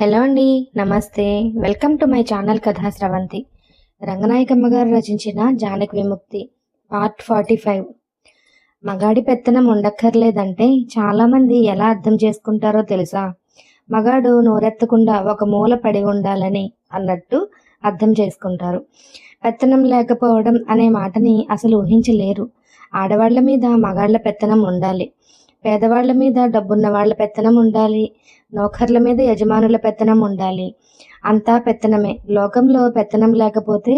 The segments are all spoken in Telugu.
హలో అండి. నమస్తే. వెల్కమ్ టు మై ఛానల్ కథా స్రవంతి. రంగనాయకమ్మ గారు రచించిన జానకి విముక్తి పార్ట్ 45. మగాడి పెత్తనం ఉండక్కర్లేదంటే చాలామంది ఎలా అర్థం చేసుకుంటారో తెలుసా? మగాడు నోరెత్తకుండా ఒక మూల పడి ఉండాలని అన్నట్టు అర్థం చేసుకుంటారు. పెత్తనం లేకపోవడం అనే మాటని అసలు ఊహించలేరు. ఆడవాళ్ల మీద మగాళ్ల పెత్తనం ఉండాలి. పేదవాళ్ల మీద డబ్బున్న వాళ్ళ పెత్తనం ఉండాలి. నౌకర్ల మీద యజమానుల పెత్తనం ఉండాలి. అంతా పెత్తనమే. లోకంలో పెత్తనం లేకపోతే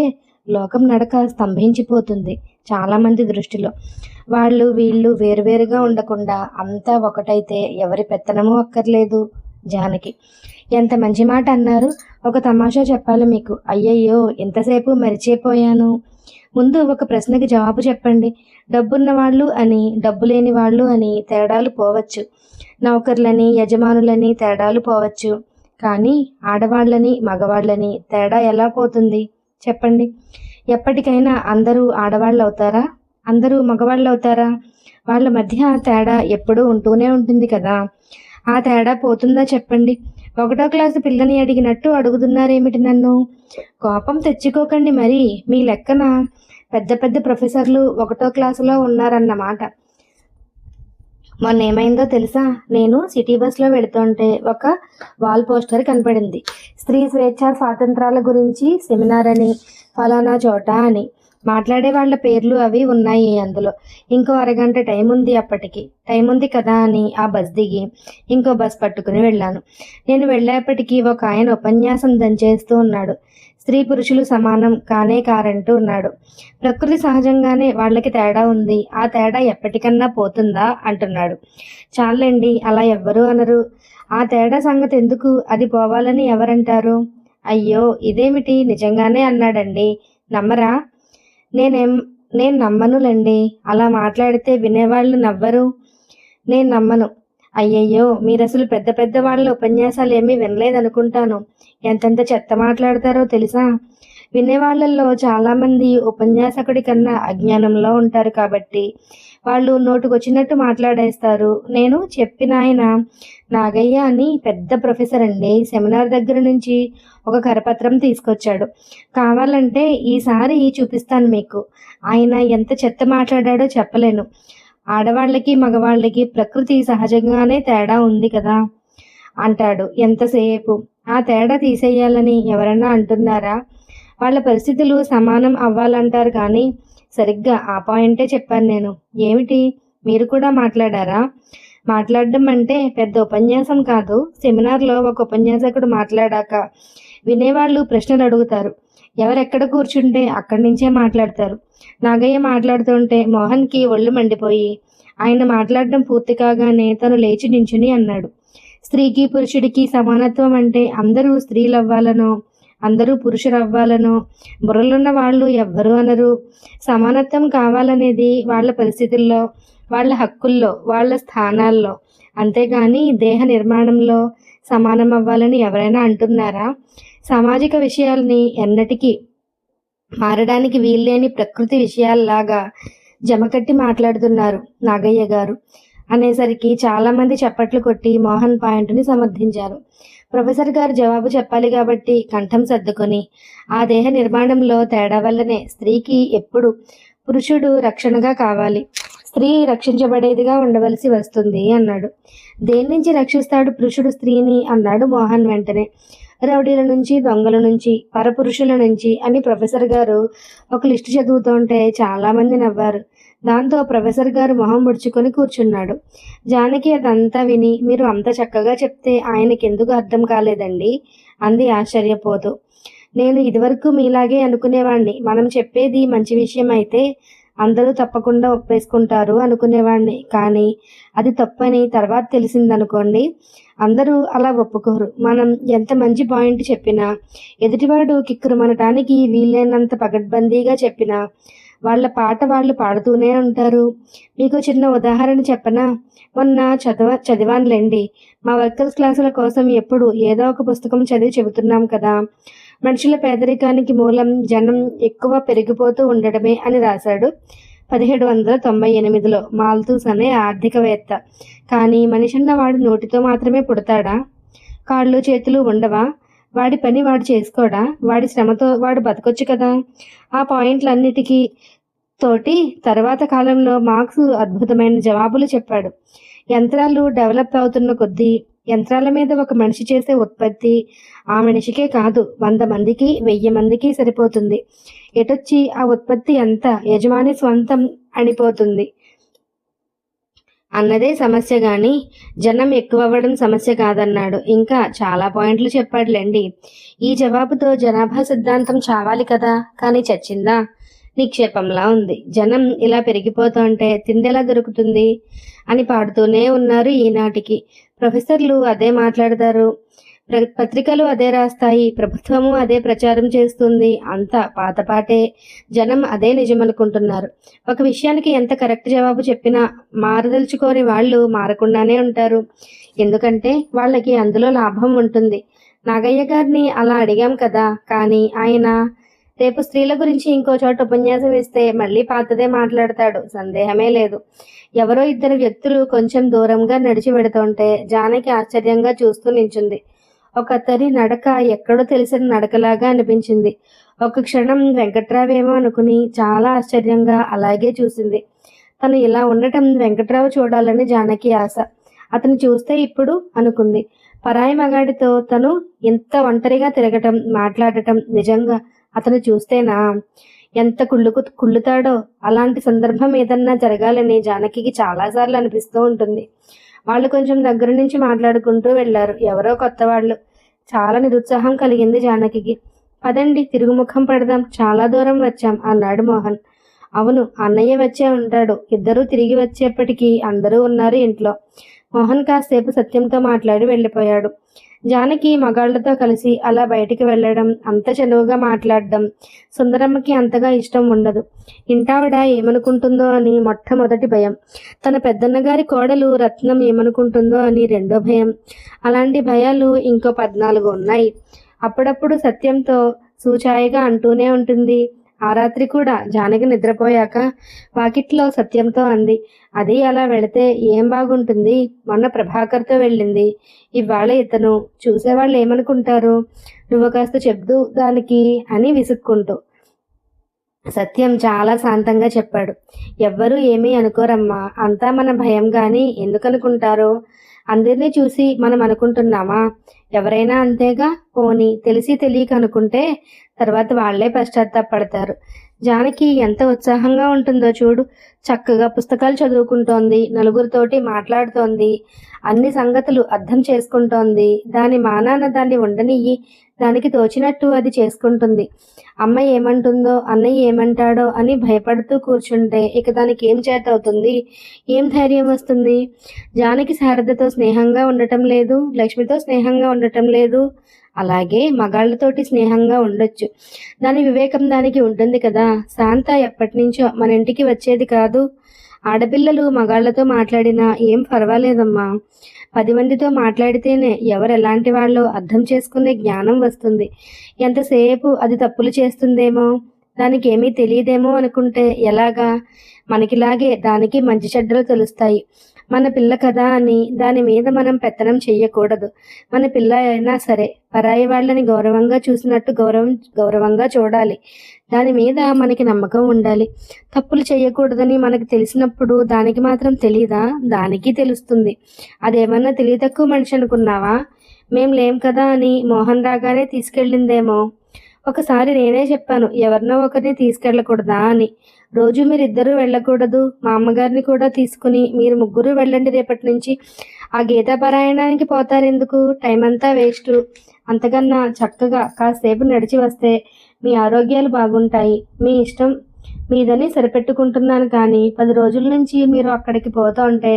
లోకం నడక స్తంభించిపోతుంది చాలామంది దృష్టిలో. వాళ్ళు వీళ్ళు వేరువేరుగా ఉండకుండా అంతా ఒకటైతే ఎవరి పెత్తనమూ అక్కర్లేదు. జానకి ఎంత మంచి మాట అన్నారు. ఒక తమాషా చెప్పాలి మీకు. అయ్యయ్యో, ఎంతసేపు మరిచిపోయాను. ముందు ఒక ప్రశ్నకి జవాబు చెప్పండి. డబ్బున్న వాళ్ళు అని డబ్బు లేని వాళ్ళు అని తేడాలు పోవచ్చు. నౌకర్లని యజమానులని తేడాలు పోవచ్చు. కానీ ఆడవాళ్ళని మగవాళ్ళని తేడా ఎలా పోతుంది చెప్పండి? ఎప్పటికైనా అందరూ ఆడవాళ్ళు అవుతారా? అందరూ మగవాళ్ళు అవుతారా? వాళ్ళ మధ్య తేడా ఎప్పుడూ ఉంటూనే ఉంటుంది కదా. ఆ తేడా పోతుందా చెప్పండి? 1వ క్లాసు పిల్లని అడిగినట్టు అడుగుతున్నారేమిటి నన్ను? కోపం తెచ్చుకోకండి మరి. మీ లెక్కన పెద్ద పెద్ద ప్రొఫెసర్లు 1వ క్లాసులో ఉన్నారన్నమాట. మొన్న ఏమైందో తెలుసా? నేను సిటీ బస్లో వెళుతుంటే ఒక వాల్ పోస్టర్ కనపడింది. స్త్రీ స్వేచ్ఛ స్వాతంత్రాల గురించి సెమినార్ అని, ఫలానా చోట అని. మాట్లాడే వాళ్ళ పేర్లు అవి ఉన్నాయి అందులో. ఇంకో అరగంట టైం ఉంది. అప్పటికి టైం ఉంది కదా అని ఆ బస్ దిగి ఇంకో బస్ పట్టుకుని వెళ్ళాను. నేను వెళ్ళేప్పటికీ ఒక ఆయన ఉపన్యాసం దంచేస్తూ ఉన్నాడు. స్త్రీ పురుషులు సమానం కానే కారంటూ ఉన్నాడు. ప్రకృతి సహజంగానే వాళ్ళకి తేడా ఉంది. ఆ తేడా ఎప్పటికన్నా పోతుందా అంటున్నాడు. చాలండి, అలా ఎవ్వరూ అనరు. ఆ తేడా సంగతి ఎందుకు? అది పోవాలని ఎవరంటారు? అయ్యో, ఇదేమిటి నిజంగానే అన్నాడండి. నమ్మరా? నేను నమ్మనులండి. అలా మాట్లాడితే వినేవాళ్ళు నవ్వరు. నేను నమ్మను. అయ్యయ్యో, మీరసలు పెద్ద పెద్ద వాళ్ళ ఉపన్యాసాలు ఏమీ వినలేదనుకుంటాను. ఎంతెంత చెత్త మాట్లాడతారో తెలుసా? వినేవాళ్ళల్లో చాలామంది ఉపన్యాసకుడి కన్నా అజ్ఞానంలో ఉంటారు కాబట్టి వాళ్ళు నోటుకొచ్చినట్టు మాట్లాడేస్తారు. నేను చెప్పిన ఆయన నాగయ్య అని పెద్ద ప్రొఫెసర్ అండి. సెమినార్ దగ్గర నుంచి ఒక కరపత్రం తీసుకొచ్చాడు. కావాలంటే ఈసారి చూపిస్తాను మీకు. ఆయన ఎంత చెత్త మాట్లాడాడో చెప్పలేను. ఆడవాళ్ళకి మగవాళ్ళకి ప్రకృతి సహజంగానే తేడా ఉంది కదా అంటాడు. ఎంతసేపు ఆ తేడా తీసేయాలని ఎవరన్నా అంటున్నారా? వాళ్ళ పరిస్థితులు సమానం అవ్వాలంటారు కానీ సరిగ్గా ఆ పాయింటే చెప్పాను నేను. ఏమిటి, మీరు కూడా మాట్లాడారా? మాట్లాడడం అంటే పెద్ద ఉపన్యాసం కాదు. సెమినార్లో ఒక ఉపన్యాసకుడు మాట్లాడాక వినేవాళ్ళు ప్రశ్నలు అడుగుతారు. ఎవరెక్కడ కూర్చుంటే అక్కడి నుంచే మాట్లాడతారు. నాగయ్య మాట్లాడుతుంటే మోహన్కి ఒళ్ళు మండిపోయి ఆయన మాట్లాడడం పూర్తి కాగానే తను లేచి నించుని అన్నాడు, స్త్రీకి పురుషుడికి సమానత్వం అంటే అందరూ స్త్రీలు అవ్వాలనో అందరూ పురుషులు అవ్వాలనో బుర్రలున్న వాళ్ళు ఎవ్వరూ అనరు. సమానత్వం కావాలనేది వాళ్ళ పరిస్థితుల్లో, వాళ్ళ హక్కుల్లో, వాళ్ళ స్థానాల్లో, అంతేగాని దేహ నిర్మాణంలో సమానం అవ్వాలని ఎవరైనా అంటున్నారా? సామాజిక విషయాల్ని ఎన్నటికీ మారడానికి వీల్లేని ప్రకృతి విషయాల్లాగా జమకట్టి మాట్లాడుతున్నారు నాగయ్య గారు అనేసరికి చాలామంది చప్పట్లు కొట్టి మోహన్ పాయింట్ని సమర్థించారు. ప్రొఫెసర్ గారు జవాబు చెప్పాలి కాబట్టి కంఠం సర్దుకొని, ఆ దేహ నిర్మాణంలో తేడా వల్లనే స్త్రీకి ఎప్పుడు పురుషుడు రక్షణగా కావాలి, స్త్రీ రక్షించబడేదిగా ఉండవలసి వస్తుంది అన్నాడు. దేని నుంచి రక్షిస్తాడు పురుషుడు స్త్రీని అన్నాడు మోహన్ వెంటనే. రౌడీల నుంచి, దొంగల నుంచి, పరపురుషుల నుంచి అని ప్రొఫెసర్ గారు ఒక లిస్టు చదువుతుంటే చాలామంది నవ్వారు. దాంతో ప్రొఫెసర్ గారు మొహం ముడుచుకొని కూర్చున్నాడు. జానకి అదంతా విని, మీరు అంత చక్కగా చెప్తే ఆయనకి ఎందుకు అర్థం కాలేదండి అంది ఆశ్చర్యపోతూ. నేను ఇదివరకు మీలాగే అనుకునేవాణ్ణి. మనం చెప్పేది మంచి విషయం అయితే అందరూ తప్పకుండా ఒప్పేసుకుంటారు అనుకునేవాణ్ణి. కానీ అది తప్పని తర్వాత తెలిసిందనుకోండి, అందరూ అలా ఒప్పుకోరు. మనం ఎంత మంచి పాయింట్ చెప్పినా, ఎదుటివాడు కిక్కురుమనటానికి వీలైనంత పగడ్బందీగా చెప్పినా వాళ్ళ పాట వాళ్ళు పాడుతూనే ఉంటారు. మీకు చిన్న ఉదాహరణ చెప్పనా? మొన్న చదివానులేండి. మా వర్కర్స్ క్లాసుల కోసం ఎప్పుడు ఏదో ఒక పుస్తకం చదివి చెబుతున్నాం కదా. మనుషుల పేదరికానికి మూలం జనం ఎక్కువ పెరిగిపోతూ ఉండడమే అని రాశాడు 1798లో మాల్థూస్ అనే ఆర్థికవేత్త. కానీ మనిషి అన్నవాడు నోటితో మాత్రమే పుడతాడా? కాళ్ళు చేతులు ఉండవా? వాడి పని వాడు చేసుకోడా? వాడి శ్రమతో వాడు బతకొచ్చు కదా. ఆ పాయింట్లన్నిటికీ తోటి తర్వాత కాలంలో మార్క్స్ అద్భుతమైన జవాబులు చెప్పాడు. యంత్రాలు డెవలప్ అవుతున్న కొద్దీ యంత్రాల మీద ఒక మనిషి చేసే ఉత్పత్తి ఆ మనిషికే కాదు 100 మందికి 1000 మందికి సరిపోతుంది. ఎటొచ్చి ఆ ఉత్పత్తి అంతా యజమాని స్వంతం అనిపోతుంది అన్నదే సమస్య గాని జనం ఎక్కువవ్వడం సమస్య కాదన్నాడు. ఇంకా చాలా పాయింట్లు చెప్పాడులేండి. ఈ జవాబుతో జనాభా సిద్ధాంతం చావాలి కదా, కానీ చచ్చిందా? నిక్షేపంలా ఉంది. జనం ఇలా పెరిగిపోతుంటే తిండెలా దొరుకుతుంది అని పాడుతూనే ఉన్నారు ఈనాటికి. ప్రొఫెసర్లు అదే మాట్లాడతారు, పత్రికలు అదే రాస్తాయి, ప్రభుత్వము అదే ప్రచారం చేస్తుంది. అంతా పాతపాటే. జనం అదే నిజమనుకుంటున్నారు. ఒక విషయానికి ఎంత కరెక్ట్ జవాబు చెప్పినా మారదలుచుకోని వాళ్ళు మారకుండానే ఉంటారు. ఎందుకంటే వాళ్ళకి అందులో లాభం ఉంటుంది. నాగయ్య గారిని అలా అడిగాం కదా, కానీ ఆయన రేపు స్త్రీల గురించి ఇంకో చోట ఉపన్యాసం ఇస్తే మళ్ళీ పాతదే మాట్లాడతాడు, సందేహమే లేదు. ఎవరో ఇద్దరు వ్యక్తులు కొంచెం దూరంగా నడిచి వెడుతుంటే జానకి ఆశ్చర్యంగా చూస్తూ నించుంది. ఒకతని నడక ఎక్కడో తెలిసిన నడకలాగా అనిపించింది. ఒక క్షణం వెంకట్రావేమో అనుకుని చాలా ఆశ్చర్యంగా అలాగే చూసింది. తను ఇలా ఉండటం వెంకట్రావు చూడాలని జానకి ఆశ. అతను చూస్తే ఇప్పుడు అనుకుంది, పరాయి మగాడితో తను ఇంత ఒంటరిగా తిరగటం మాట్లాడటం నిజంగా అతను చూస్తేనా ఎంత కుళ్ళుతాడో. అలాంటి సందర్భం ఏదన్నా జరగాలని జానకి చాలాసార్లు అనిపిస్తూ ఉంటుంది. వాళ్ళు కొంచెం దగ్గర నుంచి మాట్లాడుకుంటూ వెళ్లారు. ఎవరో కొత్త వాళ్ళు. చాలా నిరుత్సాహం కలిగింది జానకి. పదండి తిరుగుముఖం పడదాం, చాలా దూరం వచ్చాం అన్నాడు మోహన్. అవును, అన్నయ్య వచ్చే ఉంటాడు. ఇద్దరూ తిరిగి వచ్చేప్పటికీ అందరూ ఉన్నారు ఇంట్లో. మోహన్ కాసేపు సత్యంతో మాట్లాడి వెళ్ళిపోయాడు. జానకి మగాళ్లతో కలిసి అలా బయటికి వెళ్ళడం, అంత చనువుగా మాట్లాడడం సుందరమ్మకి అంతగా ఇష్టం ఉండదు. ఇంటావిడ ఏమనుకుంటుందో అని మొట్టమొదటి భయం. తన పెద్దన్నగారి కోడలు రత్నం ఏమనుకుంటుందో అని రెండో భయం. అలాంటి భయాలు ఇంకో 14 ఉన్నాయి. అప్పుడప్పుడు సత్యంతో సూచాయిగా అంటూనే ఉంటుంది. ఆ రాత్రి కూడా జానకి నిద్రపోయాక వాకిట్లో సత్యంతో అంది, అది అలా వెళితే ఏం బాగుంటుంది, మొన్న ప్రభాకర్తో వెళ్ళింది, ఇవాళ ఇతను, చూసేవాళ్ళు ఏమనుకుంటారు, నువ్వు కాస్త చెప్దు దానికి అని విసుక్కుంటూ. సత్యం చాలా శాంతంగా చెప్పాడు, ఎవ్వరూ ఏమీ అనుకోరమ్మా, అంతా మన భయం గాని ఎందుకనుకుంటారో, అందరినీ చూసి మనం అనుకుంటున్నామా, ఎవరైనా అంతేగా, పోనీ తెలిసి తెలియక అనుకుంటే తర్వాత వాళ్లే పశ్చాత్తాపడతారు. జానకి ఎంత ఉత్సాహంగా ఉంటుందో చూడు, చక్కగా పుస్తకాలు చదువుకుంటోంది, నలుగురితోటి మాట్లాడుతోంది, అన్ని సంగతులు అర్థం చేసుకుంటోంది. దాని మానాన దాన్ని ఉండనియ్యి, దానికి తోచినట్టు అది చేసుకుంటుంది. అమ్మ ఏమంటుందో అన్నయ్య ఏమంటాడో అని భయపడుతూ కూర్చుంటే ఇక దానికి ఏం చేతవుతుంది, ఏం ధైర్యం వస్తుంది? జానకి శారదతో స్నేహంగా ఉండటం లేదు, లక్ష్మితో స్నేహంగా ఉండటం లేదు, అలాగే మగాళ్లతోటి స్నేహంగా ఉండొచ్చు. దాని వివేకం దానికి ఉంటుంది కదా. శాంత ఎప్పటి నుంచో మన ఇంటికి వచ్చేది కాదు. ఆడపిల్లలు మగాళ్లతో మాట్లాడినా ఏం పర్వాలేదమ్మా, 10 మందితో మాట్లాడితేనే ఎవరు ఎలాంటి వాళ్ళో అర్థం చేసుకునే జ్ఞానం వస్తుంది. ఎంతసేపు అది తప్పులు చేస్తుందేమో, దానికి ఏమీ తెలియదేమో అనుకుంటే ఎలాగా? మనకిలాగే దానికి మంచి చెడ్డలు తెలుస్తాయి. మన పిల్ల కదా అని దాని మీద మనం పెత్తనం చెయ్యకూడదు. మన పిల్ల అయినా సరే పరాయి వాళ్ళని గౌరవంగా చూసినట్టు గౌరవంగా చూడాలి. దాని మీద మనకి నమ్మకం ఉండాలి. తప్పులు చేయకూడదని మనకు తెలిసినప్పుడు దానికి మాత్రం తెలీదా? దానికి తెలుస్తుంది. అదేమన్నా తెలివి తక్కువ మనిషి అనుకున్నావా? మేం లేం కదా అని మోహన్ రాగానే తీసుకెళ్ళిందేమో. ఒకసారి నేనే చెప్పాను, ఎవరినో ఒకరిని తీసుకెళ్ళకూడదా అని. రోజు మీరిద్దరూ వెళ్ళకూడదు, మా అమ్మగారిని కూడా తీసుకుని మీరు ముగ్గురు వెళ్ళండి రేపటి నుంచి. ఆ గీతా పారాయణానికి పోతారెందుకు, టైం అంతా వేస్ట్. అంతకన్నా చక్కగా కాసేపు నడిచి వస్తే మీ ఆరోగ్యాలు బాగుంటాయి. మీ ఇష్టం మీదని సరిపెట్టుకుంటున్నాను, కానీ 10 రోజుల నుంచి మీరు అక్కడికి పోతూ ఉంటే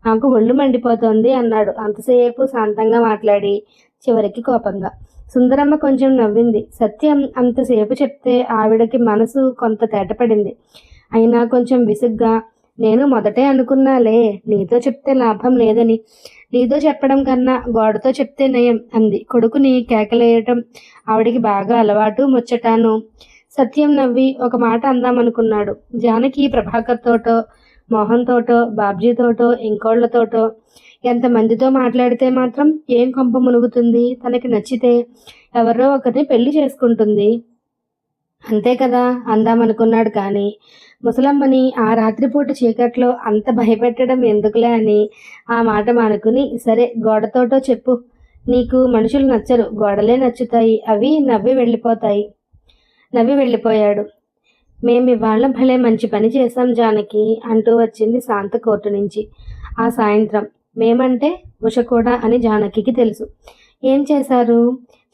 నాకు ఒళ్ళు మండిపోతోంది అన్నాడు. అంతసేపు శాంతంగా మాట్లాడి చివరికి కోపంగా. సుందరమ్మ కొంచెం నవ్వింది. సత్యం అంతసేపు చెప్తే ఆవిడకి మనసు కొంత తేటపడింది. అయినా కొంచెం విసుగ్గా, నేను మొదటే అనుకున్నాలే నీతో చెప్తే లాభం లేదని, నీతో చెప్పడం కన్నా గోడతో చెప్తే నయం అంది. కొడుకుని కేకలేయటం ఆవిడికి బాగా అలవాటు, ముచ్చటాను. సత్యం నవ్వి ఒక మాట అందామనుకున్నాడు. జానకి ప్రభాకర్ తోటో, మోహన్ తోటో, బాబ్జీతోటో, ఇంకోళ్లతోటో ఎంతమందితో మాట్లాడితే మాత్రం ఏం కొంప మునుగుతుంది? తనకి నచ్చితే ఎవరో ఒకరిని పెళ్లి చేసుకుంటుంది. అంతే కదా అందామనుకున్నాడు. కానీ ముసలమ్మని ఆ రాత్రిపూట చీకట్లో అంత భయపెట్టడం ఎందుకులే అని ఆ మాట మానుకుని, సరే గోడతోటో చెప్పు, నీకు మనుషులు నచ్చరు, గోడలే నచ్చుతాయి, అవి నవ్వి వెళ్ళిపోయాడు. మేమివాళ భలే మంచి పని చేశాం జానకి అంటూ వచ్చింది శాంత కోర్టు నుంచి ఆ సాయంత్రం. మేమంటే ఉష కూడా అని జానకికి తెలుసు. ఏం చేశారు?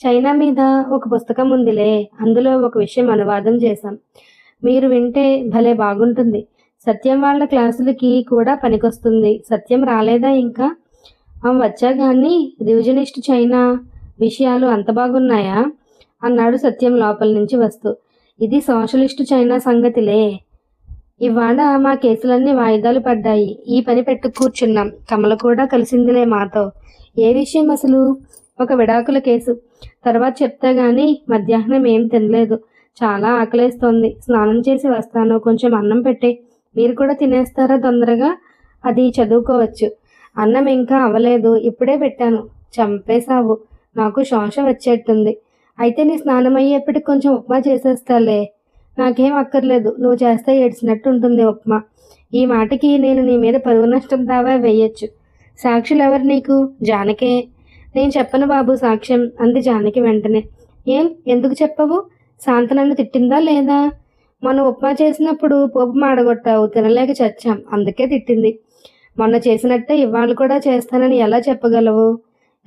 చైనా మీద ఒక పుస్తకం ఉందిలే, అందులో ఒక విషయం అనువాదం చేశాం. మీరు వింటే భలే బాగుంటుంది. సత్యం వాళ్ళ క్లాసులకి కూడా పనికొస్తుంది. సత్యం రాలేదా ఇంకా? వచ్చా కానీ రివిజనిస్ట్ చైనా విషయాలు అంత బాగున్నాయా అన్నాడు సత్యం లోపల నుంచి వస్తూ. ఇది సోషలిస్టు చైనా సంగతిలే. ఇవాళ మా కేసులన్నీ వాయిదాలు పడ్డాయి. ఈ పని పెట్టు కూర్చున్నాం. కమల కూడా కలిసిందిలే మాతో. ఏ విషయం అసలు? ఒక విడాకుల కేసు. తర్వాత చెప్తా గాని మధ్యాహ్నం ఏం తినలేదు. చాలా ఆకలేస్తోంది. స్నానం చేసి వస్తాను. కొంచెం అన్నం పెట్టే. మీరు కూడా తినేస్తారా తొందరగా? అది చదువుకోవచ్చు. అన్నం ఇంకా అవ్వలేదు, ఇప్పుడే పెట్టాను. చంపేశావు. నాకు శోష వచ్చేట్టుంది. అయితే నీ స్నానం అయ్యేప్పటికి కొంచెం ఉప్మా చేసేస్తాలే. నాకేం అక్కర్లేదు, నువ్వు చేస్తే ఏడ్చినట్టు ఉంటుంది ఉప్మా. ఈ మాటకి నేను నీ మీద పరువు నష్టం దావా వేయొచ్చు. సాక్షులు ఎవరు నీకు? జానకే. నేను చెప్పను బాబు సాక్ష్యం అంది జానకి వెంటనే. ఏం, ఎందుకు చెప్పవు? శాంత నన్ను తిట్టిందా లేదా? మొన్న ఉప్మా చేసినప్పుడు పోపు మాడగొట్టావు, తినలేక చచ్చాం, అందుకే తిట్టింది. మొన్న చేసినట్టే ఇవాళ కూడా చేస్తానని ఎలా చెప్పగలవు?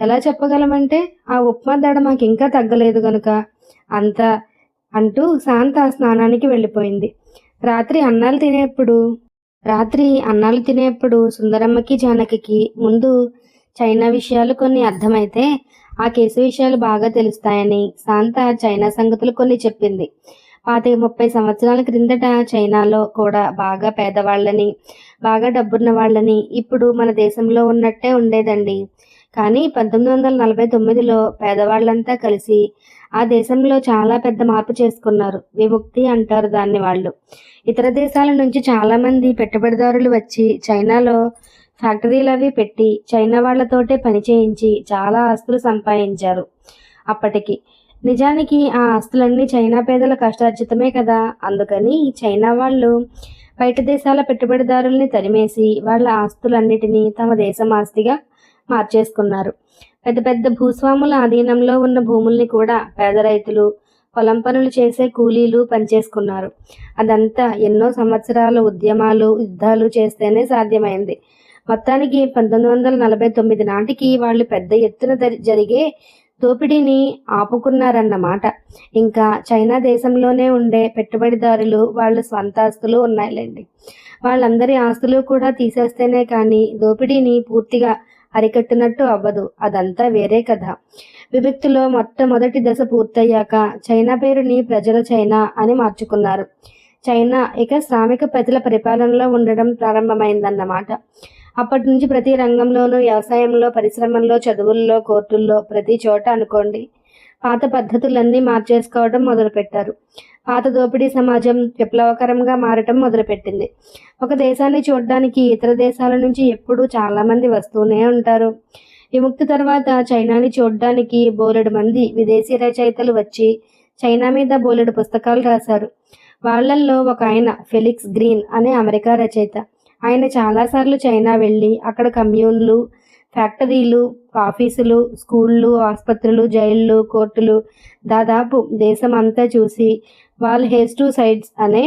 ఎలా చెప్పగలమంటే ఆ ఉప్మా దడ మాకు ఇంకా తగ్గలేదు గనుక అంతా అంటూ శాంత స్నానానికి వెళ్ళిపోయింది. రాత్రి అన్నాలు తినేప్పుడు సుందరమ్మకి జానకి ముందు చైనా విషయాలు కొన్ని అర్థమైతే ఆ కేసు విషయాలు బాగా తెలుస్తాయని శాంత చైనా సంగతులు కొన్ని చెప్పింది. 25-30 సంవత్సరాల క్రిందట చైనాలో కూడా బాగా పేదవాళ్ళని, బాగా డబ్బున్న వాళ్ళని ఇప్పుడు మన దేశంలో ఉన్నట్టే ఉండేదండి. కానీ 1949లో పేదవాళ్ళంతా కలిసి ఆ దేశంలో చాలా పెద్ద మార్పు చేసుకున్నారు. విముక్తి అంటారు దాన్ని వాళ్ళు. ఇతర దేశాల నుంచి చాలామంది పెట్టుబడిదారులు వచ్చి చైనాలో ఫ్యాక్టరీలు అవి పెట్టి చైనా వాళ్లతోటే పని చేయించి చాలా ఆస్తులు సంపాదించారు అప్పటికి. నిజానికి ఆ ఆస్తులన్నీ చైనా పేదల కష్టార్జితమే కదా. అందుకని చైనా వాళ్ళు బయట దేశాల పెట్టుబడిదారుల్ని తరిమేసి వాళ్ళ ఆస్తులన్నిటినీ తమ దేశం ఆస్తిగా మార్చేసుకున్నారు. పెద్ద పెద్ద భూస్వాముల ఆధీనంలో ఉన్న భూముల్ని కూడా పేద రైతులు, పొలం పనులు చేసే కూలీలు పనిచేసుకున్నారు. అదంతా ఎన్నో సంవత్సరాల ఉద్యమాలు, యుద్ధాలు చేస్తేనే సాధ్యమైంది. మొత్తానికి 1949 నాటికి వాళ్ళు పెద్ద ఎత్తున జరిగే దోపిడీని ఆపుకున్నారన్నమాట. ఇంకా చైనా దేశంలోనే ఉండే పెట్టుబడిదారులు వాళ్ళ స్వంత ఆస్తులు ఉన్నాయిలేండి. వాళ్ళందరి ఆస్తులు కూడా తీసేస్తేనే కానీ దోపిడీని పూర్తిగా అరికట్టినట్టు అవ్వదు. అదంతా వేరే కథ. విభక్తిలో మొట్టమొదటి దశ పూర్తయ్యాక చైనా పేరుని ప్రజల చైనా అని మార్చుకున్నారు. చైనా ఇక శ్రామిక ప్రజల పరిపాలనలో ఉండడం ప్రారంభమైందన్నమాట. అప్పటి నుంచి ప్రతి రంగంలోనూ, వ్యవసాయంలో, పరిశ్రమల్లో, చదువుల్లో, కోర్టుల్లో, ప్రతి చోట అనుకోండి పాత పద్ధతులన్నీ మార్చేసుకోవడం మొదలుపెట్టారు. పాత దోపిడీ సమాజం విప్లవకరంగా మారటం మొదలుపెట్టింది. ఒక దేశాన్ని చూడడానికి ఇతర దేశాల నుంచి ఎప్పుడూ చాలామంది వస్తూనే ఉంటారు. విముక్తి తర్వాత చైనాని చూడడానికి బోలెడు మంది విదేశీ రచయితలు వచ్చి చైనా మీద బోలెడు పుస్తకాలు రాశారు. వాళ్లల్లో ఒక ఆయన ఫెలిక్స్ గ్రీన్ అనే అమెరికా రచయిత. ఆయన చాలాసార్లు చైనా వెళ్ళి అక్కడ కమ్యూన్లు, ఫ్యాక్టరీలు, ఆఫీసులు, స్కూళ్ళు, ఆసుపత్రులు, జైళ్ళు, కోర్టులు, దాదాపు దేశం అంతా చూసి వాల్ హేస్ టు సైడ్స్ అనే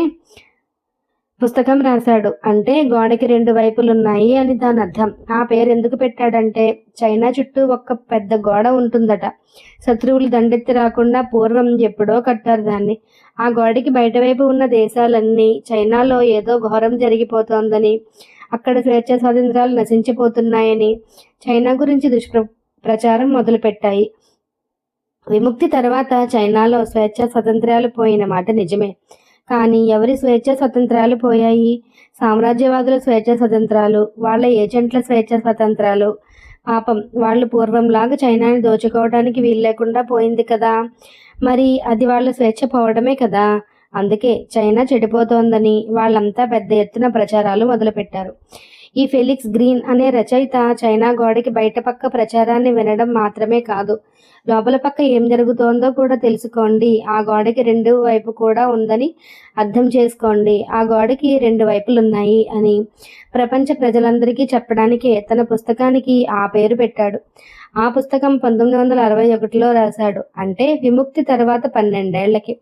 పుస్తకం రాశాడు. అంటే గోడకి 2 వైపులున్నాయి అని దాని అర్థం. ఆ పేరు ఎందుకు పెట్టాడంటే చైనా చుట్టూ ఒక పెద్ద గోడ ఉంటుందట. శత్రువులు దండెత్తి రాకుండా పూర్వం ఎప్పుడో కట్టారు దాన్ని. ఆ గోడకి బయటవైపు ఉన్న దేశాలన్నీ చైనాలో ఏదో ఘోరం జరిగిపోతోందని, అక్కడ స్వేచ్ఛ స్వాతంత్రాలు నశించిపోతున్నాయని చైనా గురించి ప్రచారం మొదలుపెట్టాయి. విముక్తి తర్వాత చైనాలో స్వేచ్ఛ స్వాతంత్ర్యాలు పోయిన మాట నిజమే. కానీ ఎవరి స్వేచ్ఛ స్వతంత్రాలు పోయాయి? సామ్రాజ్యవాదుల స్వేచ్ఛ స్వతంత్రాలు, వాళ్ళ ఏజెంట్ల స్వేచ్ఛ స్వతంత్రాలు. పాపం వాళ్ళు పూర్వంలాగా చైనాని దోచుకోవడానికి వీలు లేకుండా పోయింది కదా. మరి అది వాళ్ళ స్వేచ్ఛ పోవడమే కదా. అందుకే చైనా చెడిపోతోందని వాళ్ళంతా పెద్ద ఎత్తున ప్రచారాలు మొదలుపెట్టారు. ఈ ఫెలిక్స్ గ్రీన్ అనే రచయిత చైనా గోడకి బయట పక్క ప్రచారాన్ని వినడం మాత్రమే కాదు, లోపల పక్క ఏం జరుగుతోందో కూడా తెలుసుకోండి. ఆ గోడకి రెండు వైపు కూడా ఉందని అర్థం చేసుకోండి. ఆ గోడకి రెండు వైపులున్నాయి అని ప్రపంచ ప్రజలందరికీ చెప్పడానికి తన పుస్తకానికి ఆ పేరు పెట్టాడు. ఆ పుస్తకం 1961లో రాశాడు. అంటే విముక్తి తర్వాత 12 ఏళ్లకి.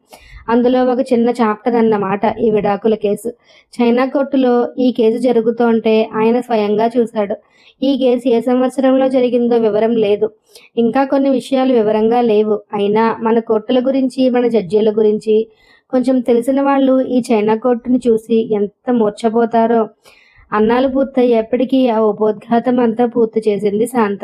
అందులో ఒక చిన్న చాప్టర్ అన్నమాట ఈ విడాకుల కేసు. చైనా కోర్టులో ఈ కేసు జరుగుతుంటే ఆయన స్వయంగా చూశాడు. ఈ కేసు ఏ సంవత్సరంలో జరిగిందో వివరం లేదు. ఇంకా కొన్ని విషయాలు వివరంగా లేవు. అయినా మన కోర్టుల గురించి, మన జడ్జీల గురించి కొంచెం తెలిసిన వాళ్ళు ఈ చైనా కోర్టుని చూసి ఎంత మూర్ఛపోతారో. అన్నాలు పూర్తయ్యేప్పటికీ ఆ ఉపోద్ఘాతం అంతా పూర్తి చేసింది శాంత.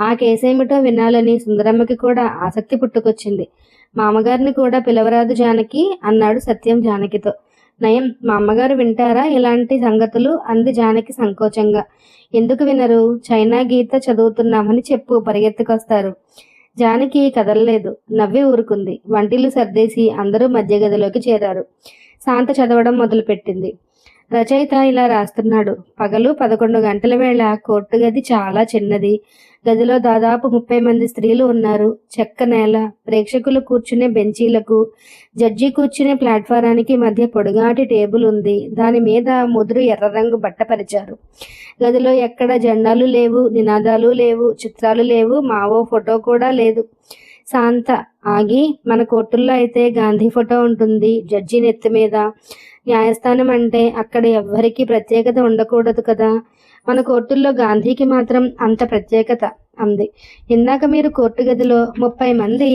ఆ కేసేమిటో వినాలని సుందరమ్మకి కూడా ఆసక్తి పుట్టుకొచ్చింది. మామగారిని కూడా పిలవరాదు జానకి అన్నాడు సత్యం జానకితో. నయం, మా అమ్మగారు వింటారా ఇలాంటి సంగతులు అంది జానకి సంకోచంగా. ఎందుకు వినరు? చైనా గీత చదువుతున్నామని చెప్పు, పరిగెత్తుకొస్తారు. జానకి కదలలేదు, నవ్వి ఊరుకుంది. వంటిల్లు సర్దేసి అందరూ మధ్య గదిలోకి చేరారు. శాంత చదవడం మొదలుపెట్టింది. రచయిత ఇలా రాస్తున్నాడు. పగలు 11 గంటల వేళ కోర్టు గది చాలా చిన్నది. గదిలో దాదాపు 30 మంది స్త్రీలు ఉన్నారు. చెక్క నేల, ప్రేక్షకులు కూర్చునే బెంచీలకు, జడ్జి కూర్చునే ప్లాట్ఫారానికి మధ్య పొడుగాటి టేబుల్ ఉంది. దాని మీద ముదురు ఎర్ర రంగు బట్ట పరిచారు. గదిలో ఎక్కడ జెండాలు లేవు, నినాదాలు లేవు, చిత్రాలు లేవు, మావో ఫోటో కూడా లేదు. శాంత ఆగి, మన కోర్టుల్లో అయితే గాంధీ ఫోటో ఉంటుంది జడ్జి నెత్తి మీద. న్యాయస్థానం అంటే అక్కడ ఎవ్వరికీ ప్రత్యేకత ఉండకూడదు కదా. మన కోర్టుల్లో గాంధీకి మాత్రం అంత ప్రత్యేకత అంది. ఇందాక మీరు కోర్టు గదిలో 30 మంది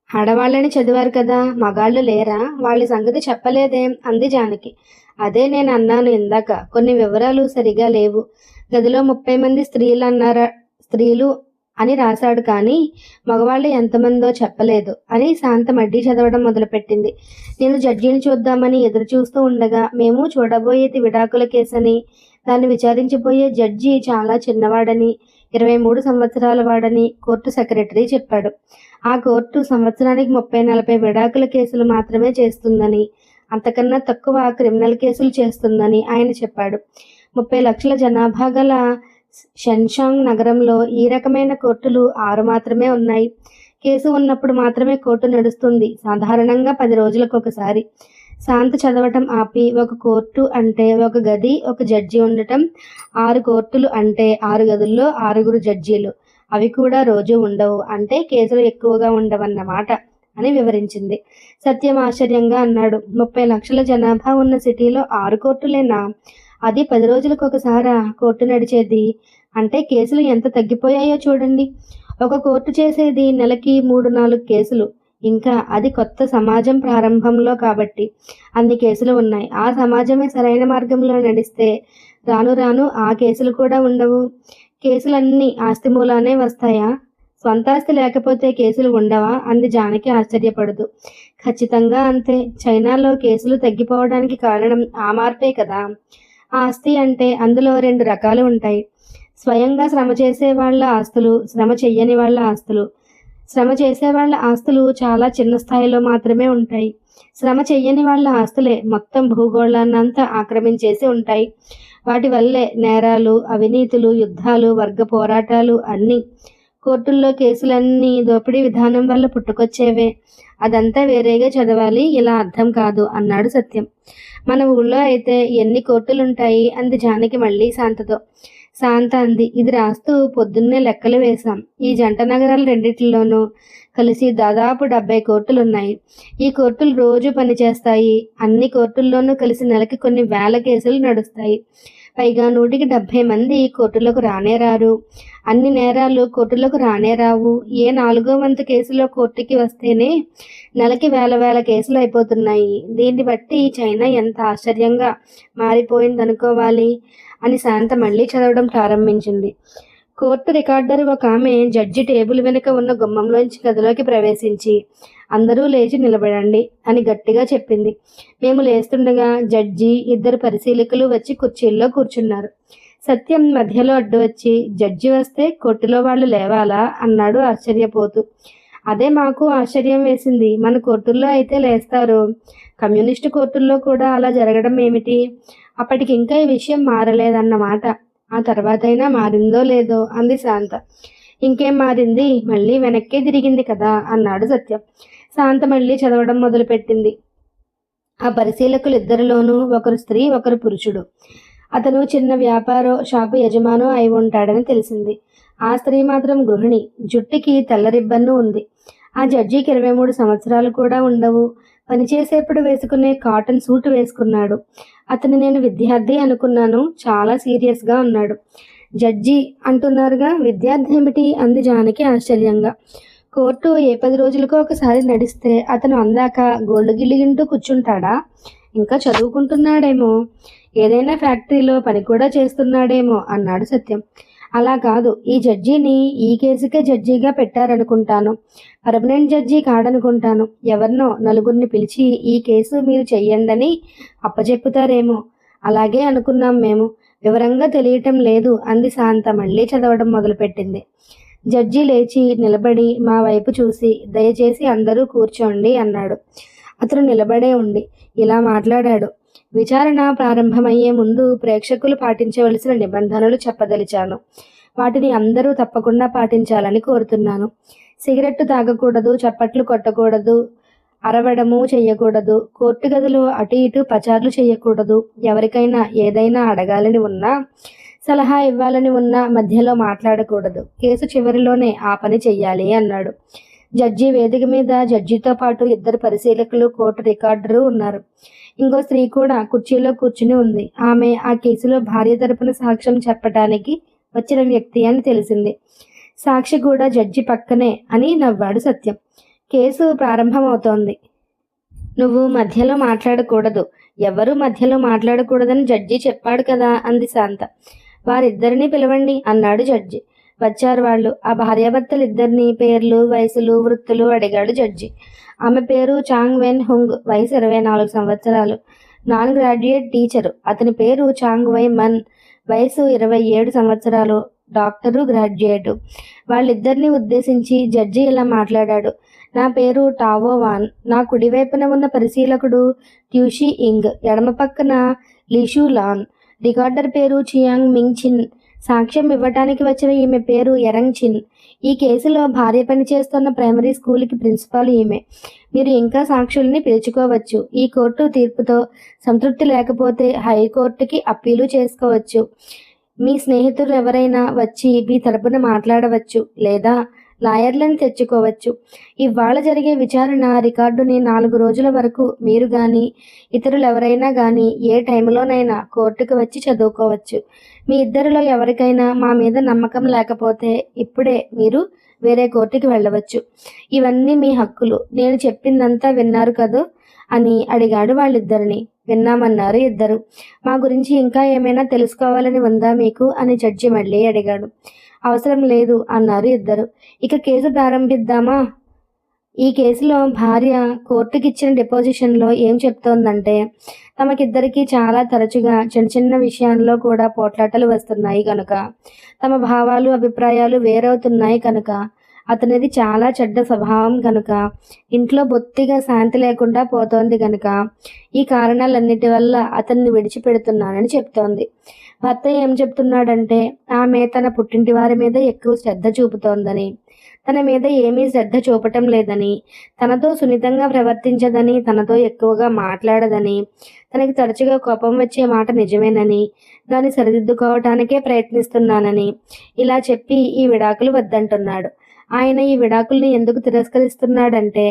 ఆడవాళ్ళని చదివారు కదా, మగాళ్ళు లేరా? వాళ్ళ సంగతి చెప్పలేదేం అంది జానకి. అదే నేను అన్నాను ఇందాక, కొన్ని వివరాలు సరిగా లేవు. గదిలో 30 మంది స్త్రీలు అని రాశాడు, కానీ మగవాళ్ళు ఎంతమందో చెప్పలేదు అని శాంత మడ్డీ చదవడం మొదలుపెట్టింది. నేను జడ్జిని చూద్దామని ఎదురు చూస్తూ ఉండగా మేము చూడబోయేది విడాకుల కేసని, దాన్ని విచారించబోయే జడ్జి చాలా చిన్నవాడని, 23 సంవత్సరాల వాడని కోర్టు సెక్రటరీ చెప్పాడు. ఆ కోర్టు సంవత్సరానికి 30-40 విడాకుల కేసులు మాత్రమే చేస్తుందని, అంతకన్నా తక్కువ క్రిమినల్ కేసులు చేస్తుందని ఆయన చెప్పాడు. 30 లక్షల జనాభా గల షెన్షాంగ్ నగరంలో ఈ రకమైన కోర్టులు 6 మాత్రమే ఉన్నాయి. కేసు ఉన్నప్పుడు మాత్రమే కోర్టు నడుస్తుంది, సాధారణంగా 10 రోజులకు ఒకసారి. శాంత చదవటం ఆపి, ఒక కోర్టు అంటే ఒక గది, ఒక జడ్జి ఉండటం. 6 కోర్టులు అంటే 6 గదుల్లో 6 జడ్జీలు. అవి కూడా రోజు ఉండవు, అంటే కేసులు ఎక్కువగా ఉండవన్నమాట అని వివరించింది. సత్యం ఆశ్చర్యంగా అన్నాడు. 30 లక్షల జనాభా ఉన్న సిటీలో 6 కోర్టులేనా? అది 10 రోజులకు ఒకసారా కోర్టు నడిచేది? అంటే కేసులు ఎంత తగ్గిపోయాయో చూడండి. ఒక కోర్టు చేసేది నెలకి 3-4 కేసులు. ఇంకా అది కొత్త సమాజం ప్రారంభంలో కాబట్టి అన్ని కేసులు ఉన్నాయి. ఆ సమాజమే సరైన మార్గంలో నడిస్తే రాను రాను ఆ కేసులు కూడా ఉండవు. కేసులన్నీ ఆస్తి మూలానే వస్తాయా? స్వంతాస్తి లేకపోతే కేసులు ఉండవా అంది జానకి ఆశ్చర్యపడుతూ. ఖచ్చితంగా అంతే. చైనాలో కేసులు తగ్గిపోవడానికి కారణం ఆ మార్పే కదా. ఆస్తి అంటే అందులో 2 రకాలు ఉంటాయి. స్వయంగా శ్రమ చేసే వాళ్ళ ఆస్తులు, శ్రమ చెయ్యని వాళ్ళ ఆస్తులు. శ్రమ చేసే వాళ్ళ ఆస్తులు చాలా చిన్న స్థాయిలో మాత్రమే ఉంటాయి. శ్రమ చెయ్యని వాళ్ళ ఆస్తులే మొత్తం భూగోళాన్నంతా ఆక్రమించేసి ఉంటాయి. వాటి వల్లే నేరాలు, అవినీతులు, యుద్ధాలు, వర్గ పోరాటాలు అన్నీ. కోర్టుల్లో కేసులన్నీ దోపిడీ విధానం వల్ల పుట్టుకొచ్చేవే. అదంతా వేరేగా చదవాలి, ఇలా అర్థం కాదు అన్నాడు సత్యం. మన ఊళ్ళో అయితే ఎన్ని కోర్టులుంటాయి అంది జానకి మళ్ళీ శాంతతో. శాంత అంది, ఇది రాస్తూ పొద్దున్నే లెక్కలు వేశాం. ఈ జంట నగరాలు రెండిట్లోనూ కలిసి దాదాపు 70 కోర్టులున్నాయి. ఈ కోర్టులు రోజు పనిచేస్తాయి. అన్ని కోర్టుల్లోనూ కలిసి నెలకి కొన్ని వేల కేసులు నడుస్తాయి. పైగా 170 మంది కోర్టులకు రానేరారు. అన్ని నేరాలు కోర్టులకు రానేరావు. ఏ 4వ వంతు కేసులో కోర్టుకి వస్తేనే నెలకి వేల కేసులు అయిపోతున్నాయి. దీన్ని బట్టి చైనా ఎంత ఆశ్చర్యంగా మారిపోయిందనుకోవాలి అని శాంత మళ్ళీ చదవడం ప్రారంభించింది. కోర్టు రికార్డర్ ఒక ఆమె జడ్జి టేబుల్ వెనుక ఉన్న గుమ్మంలోంచి గదిలోకి ప్రవేశించి, అందరూ లేచి నిలబడండి అని గట్టిగా చెప్పింది. మేము లేస్తుండగా జడ్జి, 2 పరిశీలకులు వచ్చి కుర్చీల్లో కూర్చున్నారు. సత్యం మధ్యలో అడ్డు వచ్చి, జడ్జి వస్తే కోర్టులో వాళ్ళు లేవాలా అన్నాడు ఆశ్చర్యపోతూ. అదే మాకు ఆశ్చర్యం వేసింది. మన కోర్టుల్లో అయితే లేస్తారు, కమ్యూనిస్టు కోర్టుల్లో కూడా అలా జరగడం ఏమిటి? అప్పటికి ఇంకా ఈ విషయం మారలేదన్నమాట. ఆ తర్వాతైనా మారిందో లేదో అంది శాంత. ఇంకేం మారింది, మళ్ళీ వెనక్కే తిరిగింది కదా అన్నాడు సత్యం. శాంత మళ్ళీ చదవడం మొదలుపెట్టింది. ఆ పరిశీలకులు ఇద్దరిలోనూ ఒకరు స్త్రీ ఒకరు పురుషుడు. అతను చిన్న వ్యాపార షాపు యజమానో అయి ఉంటాడని తెలిసింది. ఆ స్త్రీ మాత్రం గృహిణి, జుట్టుకి తెల్ల రిబ్బన్ను ఉంది. ఆ జడ్జికి 23 సంవత్సరాలు కూడా ఉండవు. పనిచేసేప్పుడు వేసుకునే కాటన్ సూట్ వేసుకున్నాడు. అతను నేను విద్యార్థి అనుకున్నాను, చాలా సీరియస్గా ఉన్నాడు. జడ్జి అంటున్నారుగా, విద్యార్థి ఏమిటి అంది జానకి ఆశ్చర్యంగా. కోర్టు ఏ 10 రోజులకో ఒకసారి నడిస్తే అతను అందాక గోళ్ళు గిల్లిగింటూ కూర్చుంటాడా? ఇంకా చదువుకుంటున్నాడేమో, ఏదైనా ఫ్యాక్టరీలో పని కూడా చేస్తున్నాడేమో అన్నాడు సత్యం. అలా కాదు, ఈ జడ్జిని ఈ కేసుకే జడ్జిగా పెట్టారనుకుంటాను. Permanent judge కాడనుకుంటాను. ఎవరినో నలుగురిని పిలిచి ఈ కేసు మీరు చెయ్యండని అప్పచెప్పుతారేమో. అలాగే అనుకున్నాం మేము. వివరంగా తెలియటం లేదు అంది శాంత మళ్ళీ చదవడం మొదలుపెట్టింది. జడ్జి లేచి నిలబడి మా వైపు చూసి, దయచేసి అందరూ కూర్చోండి అన్నాడు. అతను నిలబడే ఉండి ఇలా మాట్లాడాడు. విచారణ ప్రారంభమయ్యే ముందు ప్రేక్షకులు పాటించవలసిన నిబంధనలు చెప్పదలిచాను. వాటిని అందరూ తప్పకుండా పాటించాలని కోరుతున్నాను. సిగరెట్టు తాగకూడదు, చప్పట్లు కొట్టకూడదు, అరవడము చెయ్యకూడదు, కోర్టు గదిలో అటు ఇటు పచార్లు చేయకూడదు, ఎవరికైనా ఏదైనా అడగాలని ఉన్నా, సలహా ఇవ్వాలని ఉన్నా మధ్యలో మాట్లాడకూడదు. కేసు చివరిలోనే ఆ పని చెయ్యాలి అన్నాడు. జడ్జి వేదిక మీద జడ్జితో పాటు 2 పరిశీలకులు, కోర్టు రికార్డరు ఉన్నారు. ఇంకో స్త్రీ కూడా కుర్చీలో కూర్చుని ఉంది. ఆమె ఆ కేసులో భార్య తరపున సాక్ష్యం చెప్పటానికి వచ్చిన వ్యక్తి అని తెలిసింది. సాక్షి కూడా జడ్జి పక్కనే అని నవ్వాడు సత్యం. కేసు ప్రారంభమవుతోంది. నువ్వు మధ్యలో మాట్లాడకూడదు, ఎవరూ మధ్యలో మాట్లాడకూడదని జడ్జి చెప్పాడు కదా అంది శాంత. వారిద్దరినీ పిలవండి అన్నాడు జడ్జి. వచ్చారు వాళ్ళు. ఆ భార్యాభర్తలిద్దరినీ పేర్లు, వయసులు, వృత్తులు అడిగాడు జడ్జి. ఆమె పేరు చాంగ్ వెన్ హుంగ్, వయసు 24 సంవత్సరాలు, నాన్ గ్రాడ్యుయేట్ టీచరు. అతని పేరు చాంగ్ వై మన్, వయసు 27 సంవత్సరాలు, డాక్టరు, గ్రాడ్యుయేటు. వాళ్ళిద్దరినీ ఉద్దేశించి జడ్జి ఇలా మాట్లాడాడు. నా పేరు టావో వాన్. నా కుడివైపున ఉన్న పరిశీలకుడు ట్యూషీ ఇంగ్, ఎడమ పక్కన లీషూ లాన్. రికార్డర్ పేరు చియాంగ్ మింగ్ చిన్. సాక్ష్యం ఇవ్వటానికి వచ్చిన ఈమె పేరు ఎరంగ్ చిన్. ఈ కేసులో భార్య పనిచేస్తున్న ప్రైమరీ స్కూల్కి ప్రిన్సిపాల్ ఈమె. మీరు ఇంకా సాక్షుల్ని పిలుచుకోవచ్చు. ఈ కోర్టు తీర్పుతో సంతృప్తి లేకపోతే హైకోర్టుకి అప్పీలు చేసుకోవచ్చు. మీ స్నేహితులు ఎవరైనా వచ్చి మీ తరపున మాట్లాడవచ్చు, లేదా లాయర్లను తెచ్చుకోవచ్చు. ఇవాళ జరిగే విచారణ రికార్డుని 4 రోజుల వరకు మీరు కానీ ఇతరులు ఎవరైనా కానీ ఏ టైంలోనైనా కోర్టుకు వచ్చి చదువుకోవచ్చు. మీ ఇద్దరిలో ఎవరికైనా మా మీద నమ్మకం లేకపోతే ఇప్పుడే మీరు వేరే కోర్టుకి వెళ్ళవచ్చు. ఇవన్నీ మీ హక్కులు. నేను చెప్పిందంతా విన్నారు కదూ అని అడిగాడు వాళ్ళిద్దరిని. విన్నామన్నారు ఇద్దరు. మా గురించి ఇంకా ఏమైనా తెలుసుకోవాలని ఉందా మీకు అని జడ్జి మళ్ళీ అడిగాడు. అవసరం లేదు అన్నారు ఇద్దరు. ఇక కేసు ప్రారంభిద్దామా? ఈ కేసులో భార్య కోర్టుకిచ్చిన డిపోజిషన్లో ఏం చెప్తోందంటే, తమకిద్దరికీ చాలా తరచుగా చిన్న చిన్న విషయాల్లో కూడా పోట్లాటలు వస్తున్నాయి కనుక, తమ భావాలు అభిప్రాయాలు వేరవుతున్నాయి కనుక, అతనిది చాలా చెడ్డ స్వభావం కనుక, ఇంట్లో బొత్తిగా శాంతి లేకుండా పోతోంది కనుక, ఈ కారణాలన్నిటి వల్ల అతన్ని విడిచిపెడుతున్నానని చెప్తోంది. భర్త ఏం చెప్తున్నాడంటే, ఆమె తన పుట్టింటి వారి మీద ఎక్కువ శ్రద్ధ చూపుతోందని, తన మీద ఏమీ శ్రద్ధ చూపటం లేదని, తనతో సున్నితంగా ప్రవర్తించదని, తనతో ఎక్కువగా మాట్లాడదని, తనకి తరచుగా కోపం వచ్చే మాట నిజమేనని, దాన్ని సరిదిద్దుకోవటానికే ప్రయత్నిస్తున్నానని ఇలా చెప్పి ఈ విడాకులు వద్దంటున్నాడు. ఆయన ఈ విడాకుల్ని ఎందుకు తిరస్కరిస్తున్నాడంటే,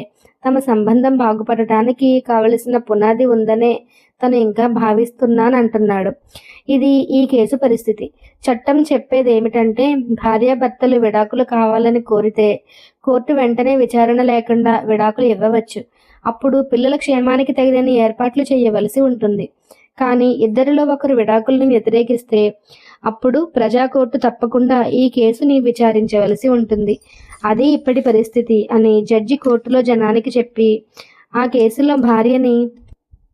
తమ సంబంధం బాగుపడటానికి కావలసిన పునాది ఉందనే తను ఇంకా భావిస్తున్నానంటున్నాడు. ఇది ఈ కేసు పరిస్థితి. చట్టం చెప్పేది ఏమిటంటే, భార్యాభర్తలు విడాకులు కావాలని కోరితే కోర్టు వెంటనే విచారణ లేకుండా విడాకులు ఇవ్వవచ్చు. అప్పుడు పిల్లల క్షేమానికి తగిన ఏర్పాట్లు చేయవలసి ఉంటుంది. కానీ ఇద్దరిలో ఒకరు విడాకుల్ని వ్యతిరేకిస్తే అప్పుడు ప్రజాకోర్టు తప్పకుండా ఈ కేసుని విచారించవలసి ఉంటుంది. అది ఇప్పటి పరిస్థితి అని జడ్జి కోర్టులో జనానికి చెప్పి ఆ కేసులో భార్యని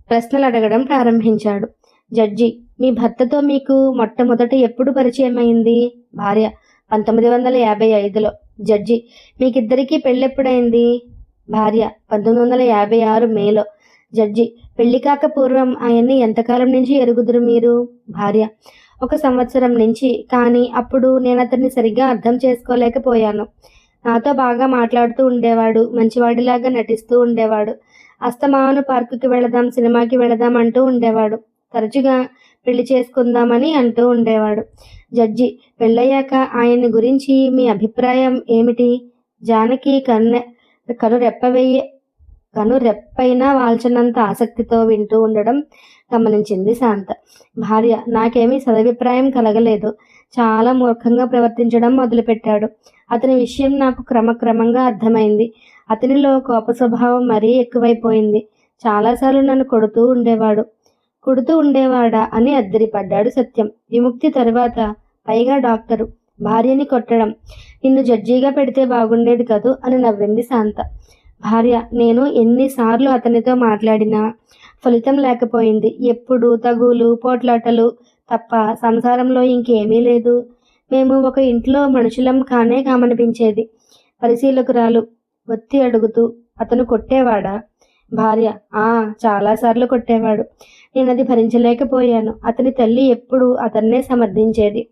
ప్రశ్నలు అడగడం ప్రారంభించాడు. జడ్జి, మీ భర్తతో మీకు మొట్టమొదట ఎప్పుడు పరిచయం అయింది? భార్య, 1955లో. జడ్జి, మీకిద్దరికీ పెళ్ళెప్పుడైంది? భార్య, 1956 మేలో. జడ్జి: పెళ్లి కాక పూర్వం ఆయన్ని ఎంతకాలం నుంచి ఎరుగుదురు మీరు? భార్య: 1 సంవత్సరం నుంచి. కానీ అప్పుడు నేను అతన్ని సరిగ్గా అర్థం చేసుకోలేకపోయాను. నాతో బాగా మాట్లాడుతూ ఉండేవాడు, మంచివాడిలాగా నటిస్తూ ఉండేవాడు. అస్తమాను పార్కుకి వెళదాం, సినిమాకి వెళదాం అంటూ ఉండేవాడు. తరచుగా పెళ్లి చేసుకుందామని అంటూ ఉండేవాడు. జడ్జి: పెళ్ళయ్యాక ఆయన్ని గురించి మీ అభిప్రాయం ఏమిటి? జానకి కనురెప్పైనా వాల్చనంత ఆసక్తితో వింటూ ఉండడం గమనించింది శాంత. భార్య: నాకేమీ సదభిప్రాయం కలగలేదు. చాలా మూర్ఖంగా ప్రవర్తించడం మొదలుపెట్టాడు. అతని విషయం నాకు క్రమక్రమంగా అర్థమైంది. అతనిలో కోప స్వభావం మరీ ఎక్కువైపోయింది. చాలాసార్లు నన్ను కొడుతూ ఉండేవాడా అని అద్దరిపడ్డాడు సత్యం. విముక్తి తరువాత పైగా డాక్టరు, భార్యని కొట్టడం. నిన్ను జడ్జిగా పెడితే బాగుండేది కదూ అని నవ్వింది శాంత. భార్య: నేను ఎన్నిసార్లు అతనితో మాట్లాడినా ఫలితం లేకపోయింది. ఎప్పుడు తగులు పోట్లాటలు తప్ప సంసారంలో ఇంకేమీ లేదు. మేము ఒక ఇంట్లో మనుషులం కామనిపించేది. పరిశీలకురాలు ఒత్తి అడుగుతూ: అతను కొట్టేవాడా? భార్య: చాలాసార్లు కొట్టేవాడు. నేనది భరించలేకపోయాను. అతని తల్లి ఎప్పుడూ అతన్నే సమర్థించేది.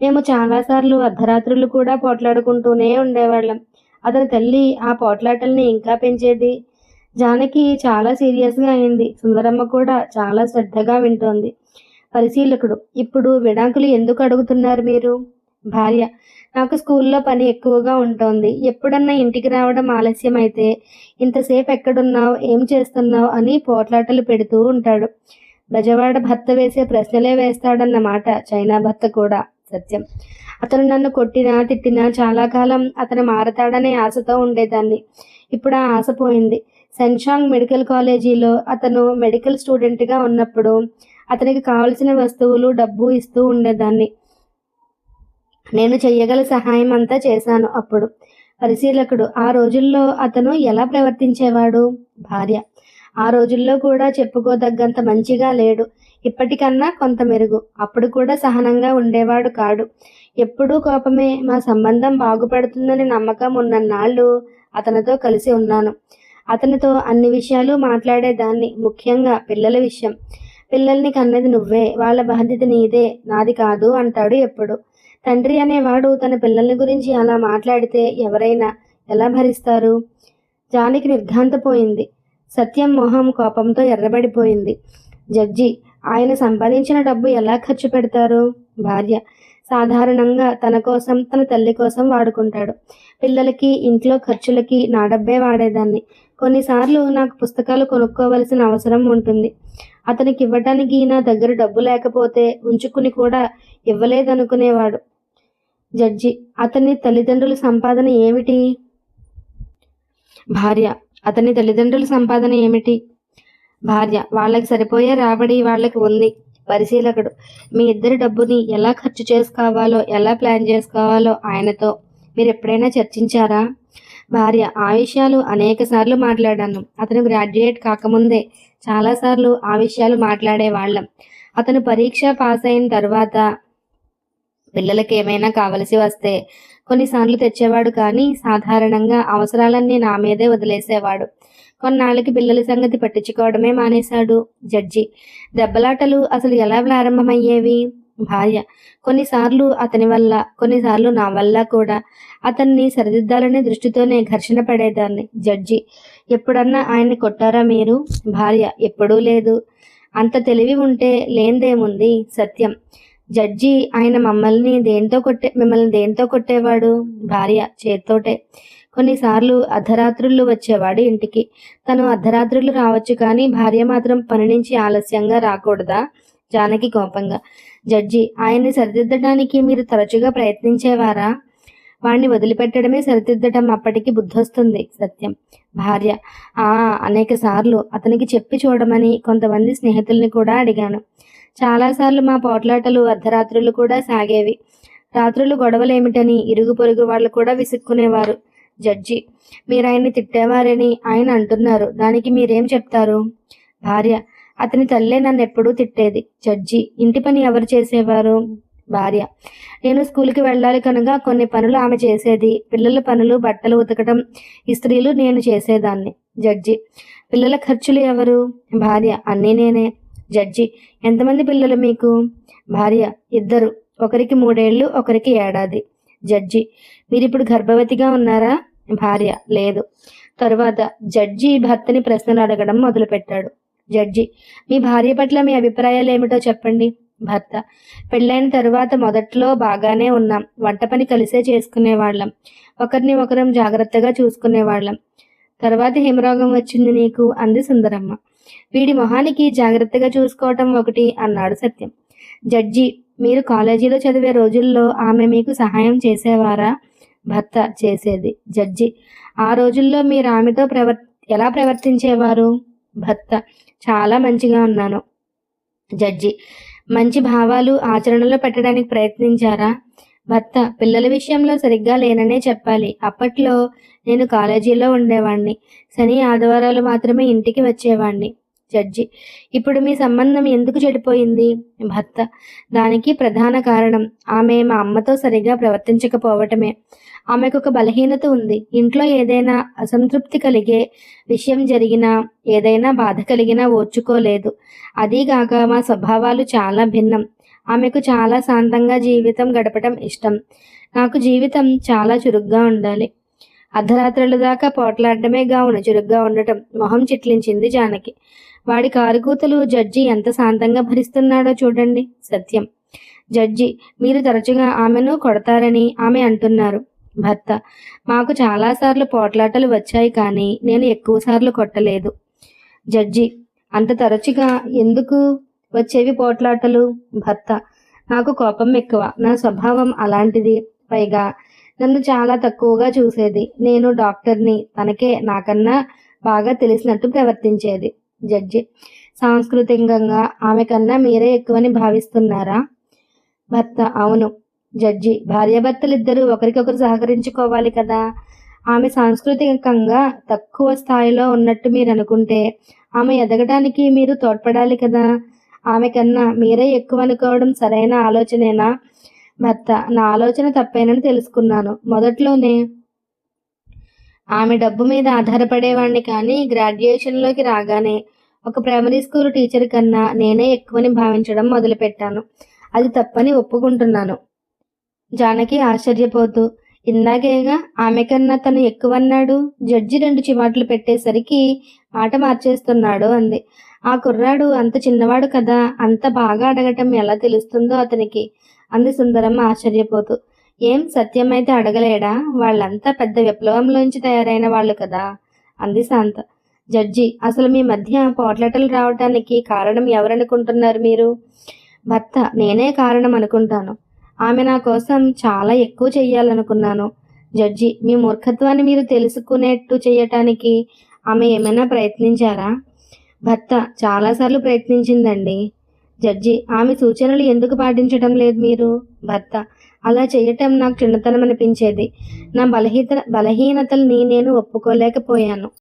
మేము చాలాసార్లు అర్ధరాత్రులు కూడా పోట్లాడుకుంటూనే ఉండేవాళ్ళం. అతని తల్లి ఆ పోట్లాటల్ని ఇంకా పెంచేది. జానకి చాలా సీరియస్గా అయింది. సుందరమ్మ కూడా చాలా శ్రద్ధగా వింటోంది. పరిశీలకుడు: ఇప్పుడు విడాకులు ఎందుకు అడుగుతున్నారు మీరు? భార్య: నాకు స్కూల్లో పని ఎక్కువగా ఉంటోంది. ఎప్పుడన్నా ఇంటికి రావడం ఆలస్యమైతే ఇంతసేపు ఎక్కడున్నావు, ఏం చేస్తున్నావు అని పోట్లాటలు పెడుతూ ఉంటాడు. బెజవాడ భర్త వేసే ప్రశ్నలే వేస్తాడన్నమాట. చైనా భర్త కూడా. సత్యం: అతను నన్ను కొట్టినా తిట్టినా చాలా కాలం అతను మారతాడనే ఆశతో ఉండేదాన్ని. ఇప్పుడు ఆ ఆశ పోయింది. సెన్షాంగ్ మెడికల్ కాలేజీలో అతను మెడికల్ స్టూడెంట్గా ఉన్నప్పుడు అతనికి కావలసిన వస్తువులు, డబ్బు ఇస్తూ ఉండేదాన్ని. నేను చెయ్యగల సహాయం అంతా చేశాను అప్పుడు. పరిశీలకుడు: ఆ రోజుల్లో అతను ఎలా ప్రవర్తించేవాడు? భార్య: ఆ రోజుల్లో కూడా చెప్పుకోదగ్గంత మంచిగా లేడు. ఇప్పటికన్నా కొంత మెరుగు. అప్పుడు కూడా సహనంగా ఉండేవాడు కాడు. ఎప్పుడూ కోపమే. మా సంబంధం బాగుపడుతుందని నమ్మకం ఉన్నన్నాళ్ళు అతనితో కలిసి ఉన్నాను. అతనితో అన్ని విషయాలు మాట్లాడేదాన్ని, ముఖ్యంగా పిల్లల విషయం. పిల్లల్ని కన్నది నువ్వే, వాళ్ళ బాధ్యత నీదే, నాది కాదు అంటాడు ఎప్పుడు. తండ్రి అనేవాడు తన పిల్లల గురించి అలా మాట్లాడితే ఎవరైనా ఎలా భరిస్తారు? జానకి నిర్ఘాంతపోయింది. సత్యం మొహం కోపంతో ఎర్రబడిపోయింది. జడ్జి: ఆయన సంపాదించిన డబ్బు ఎలా ఖర్చు పెడతారు? భార్య: సాధారణంగా తన కోసం, తన తల్లి కోసం వాడుకుంటాడు. పిల్లలకి, ఇంట్లో ఖర్చులకి నా డబ్బే వాడేదాన్ని. కొన్నిసార్లు నాకు పుస్తకాలు కొనుక్కోవలసిన అవసరం ఉంటుంది. అతనికి ఇవ్వటానికి నా దగ్గర డబ్బు లేకపోతే ఉంచుకుని కూడా ఇవ్వలేదనుకునేవాడు. జడ్జి: అతని తల్లిదండ్రుల సంపాదన ఏమిటి? భార్య: అతని తల్లిదండ్రుల సంపాదన ఏమిటి? భార్య: వాళ్ళకి సరిపోయే రాబడి వాళ్ళకి ఉంది. పరిశీలకుడు: మీ ఇద్దరి డబ్బుని ఎలా ఖర్చు చేసుకోవాలో, ఎలా ప్లాన్ చేసుకోవాలో ఆయనతో మీరు ఎప్పుడైనా చర్చించారా? భార్య: ఆ విషయాలు అనేక సార్లు మాట్లాడాను. అతను గ్రాడ్యుయేట్ కాకముందే చాలాసార్లు ఆ విషయాలు మాట్లాడేవాళ్ళం. అతను పరీక్ష పాస్ అయిన తర్వాత పిల్లలకి ఏమైనా కావలసి వస్తే కొన్నిసార్లు తెచ్చేవాడు, కానీ సాధారణంగా అవసరాలన్నీ నా మీదే వదిలేసేవాడు. కొన్నాళ్ళకి పిల్లల సంగతి పట్టించుకోవడమే మానేశాడు. జడ్జి: దెబ్బలాటలు అసలు ఎలా ప్రారంభమయ్యేవి? భార్య: కొన్నిసార్లు అతని వల్ల, కొన్నిసార్లు నా వల్ల కూడా. అతన్ని సరిదిద్దాలనే దృష్టితోనే ఘర్షణ పడేదాన్ని. జడ్జి: ఎప్పుడన్నా ఆయన్ని కొట్టారా మీరు? భార్య: ఎప్పుడూ లేదు. అంత తెలివి ఉంటే లేనిదేముంది? సత్యం: జడ్జి ఆయన మిమ్మల్ని దేంతో కొట్టేవాడు? భార్య: చేత్తోటే. కొన్నిసార్లు అర్ధరాత్రులు వచ్చేవాడు ఇంటికి. తను అర్ధరాత్రులు రావచ్చు, కానీ భార్య మాత్రం పని నుంచి ఆలస్యంగా రాకూడదా? జానకి కోపంగా. జడ్జి: ఆయన్ని సరిదిద్దడానికి మీరు తరచుగా ప్రయత్నించేవారా? వాణ్ణి వదిలిపెట్టడమే సరిదిద్దటం, అప్పటికి బుద్ధొస్తుంది. సత్యం. భార్య: అనేక సార్లు అతనికి చెప్పి చూడమని కొంతమంది స్నేహితుల్ని కూడా అడిగాను. చాలాసార్లు మా పోట్లాటలు అర్ధరాత్రులు కూడా సాగేవి. రాత్రులు గొడవలేమిటని ఇరుగు పొరుగు వాళ్ళు కూడా విసుక్కునేవారు. జడ్జి: మీరు ఆయన్ని తిట్టేవారని ఆయన అంటున్నారు, దానికి మీరేం చెప్తారు? భార్య: అతని తల్లే నన్ను ఎప్పుడూ తిట్టేది. జడ్జి: ఇంటి పని ఎవరు చేసేవారు? భార్య: నేను స్కూల్కి వెళ్ళాలి కనుక కొన్ని పనులు ఆమె చేసేది. పిల్లల పనులు, బట్టలు ఉతకడం, ఇస్త్రీలు నేను చేసేదాన్ని. జడ్జి: పిల్లల ఖర్చులు ఎవరు? భార్య: అన్నీ నేనే. జడ్జి: ఎంతమంది పిల్లలు మీకు? భార్య: 2. ఒకరికి 3 ఏళ్ళు, ఒకరికి ఏడాది. జడ్జి: మీరిప్పుడు గర్భవతిగా ఉన్నారా? భార్య: లేదు. తరువాత జడ్జి భర్తని ప్రశ్నలు అడగడం మొదలుపెట్టాడు. జడ్జి: మీ భార్య పట్ల మీ అభిప్రాయాలు ఏమిటో చెప్పండి. భర్త: పెళ్ళైన తరువాత మొదట్లో బాగానే ఉన్నాం. వంట పని కలిసే చేసుకునేవాళ్ళం. ఒకరిని ఒకరం జాగ్రత్తగా చూసుకునేవాళ్ళం. తర్వాత హిమరోగం వచ్చింది నీకు అంది సుందరమ్మ. వీడి మొహానికి జాగ్రత్తగా చూసుకోవటం ఒకటి అన్నాడు సత్యం. జడ్జి: మీరు కాలేజీలో చదివే రోజుల్లో ఆమె మీకు సహాయం చేసేవారా? భర్త: చేసేది. జడ్జి: ఆ రోజుల్లో మీరు ఆమెతో ఎలా ప్రవర్తించేవారు? భర్త: చాలా మంచిగా ఉన్నాను. జడ్జి: మంచి భావాలు ఆచరణలో పెట్టడానికి ప్రయత్నించారా? భర్త: పిల్లల విషయంలో సరిగ్గా లేననే చెప్పాలి. అప్పట్లో నేను కాలేజీలో ఉండేవాణ్ణి. శని ఆదివారాలు మాత్రమే ఇంటికి వచ్చేవాణ్ణి. జడ్జి: ఇప్పుడు మీ సంబంధం ఎందుకు చెడిపోయింది? భర్త: దానికి ప్రధాన కారణం ఆమె మా అమ్మతో సరిగ్గా ప్రవర్తించకపోవటమే. ఆమెకు ఒక బలహీనత ఉంది. ఇంట్లో ఏదైనా అసంతృప్తి కలిగే విషయం జరిగినా, ఏదైనా బాధ కలిగినా ఓర్చుకోలేదు. అదీగాక మా స్వభావాలు చాలా భిన్నం. ఆమెకు చాలా శాంతంగా జీవితం గడపటం ఇష్టం. నాకు జీవితం చాలా చురుగ్గా ఉండాలి. అర్ధరాత్రుల దాకా పోట్లాడటమే గావున చురుగ్గా ఉండటం. మొహం చిట్లించింది జానకి. వాడి కారుకూతలు జడ్జి ఎంత శాంతంగా భరిస్తున్నాడో చూడండి. సత్యం: జడ్జి: మీరు తరచుగా ఆమెను కొడతారని ఆమె అంటున్నారు. భర్త: మాకు చాలాసార్లు పోట్లాటలు వచ్చాయి, కానీ నేను ఎక్కువసార్లు కొట్టలేదు. జడ్జి: అంత తరచుగా ఎందుకు వచ్చేవి పోట్లాటలు? భర్త: నాకు కోపం ఎక్కువ. నా స్వభావం అలాంటిది. పైగా నన్ను చాలా తక్కువగా చూసేది. నేను డాక్టర్ని. తనకే నాకన్నా బాగా తెలిసినట్టు ప్రవర్తించేది. జడ్జి: సాంస్కృతికంగా ఆమె కన్నా మీరే ఎక్కువని భావిస్తున్నారా? భర్త: అవును. జడ్జి: భార్యాభర్తలిద్దరూ ఒకరికొకరు సహకరించుకోవాలి కదా. ఆమె సాంస్కృతికంగా తక్కువ స్థాయిలో ఉన్నట్టు మీరు అనుకుంటే ఆమె ఎదగడానికి మీరు తోడ్పడాలి కదా. ఆమె కన్నా మీరే ఎక్కువ అనుకోవడం సరైన ఆలోచనేనా? భర్త: నా ఆలోచన తప్పేనని తెలుసుకున్నాను. మొదట్లోనే ఆమె డబ్బు మీద ఆధారపడేవాణ్ణి, కానీ గ్రాడ్యుయేషన్లోకి రాగానే ఒక ప్రైమరీ స్కూల్ టీచర్ కన్నా నేనే ఎక్కువని భావించడం మొదలుపెట్టాను. అది తప్పని ఒప్పుకుంటున్నాను. జానకి ఆశ్చర్యపోతూ: ఇందాకేగా ఆమె కన్నా తను ఎక్కువన్నాడు. జడ్జి 2 చివాట్లు పెట్టేసరికి మాట మార్చేస్తున్నాడు అంది. ఆ కుర్రాడు అంత చిన్నవాడు కదా, అంత బాగా అడగటం ఎలా తెలుస్తుందో అతనికి అంది సుందరమ్మ ఆశ్చర్యపోతూ. ఏం సత్యమైతే అడగలేడా? వాళ్ళంతా పెద్ద విప్లవంలోంచి తయారైన వాళ్ళు కదా అంది శాంత. జడ్జి: అసలు మీ మధ్య పోట్లాటలు రావటానికి కారణం ఎవరనుకుంటున్నారు మీరు? భర్త: నేనే కారణం అనుకుంటాను. ఆమె నా కోసం చాలా ఎక్కువ చెయ్యాలనుకున్నాను. జడ్జి: మీ మూర్ఖత్వాన్ని మీరు తెలుసుకునేట్టు చేయటానికి ఆమె ఏమైనా ప్రయత్నించారా? భర్త: చాలాసార్లు ప్రయత్నించిందండి. జడ్జి: ఆమె సూచనలు ఎందుకు పాటించటం లేదు మీరు? భర్త: అలా చేయటం నాకు చిన్నతనం అనిపించేది. నా బలహీనతల్ని నేను ఒప్పుకోలేకపోయాను.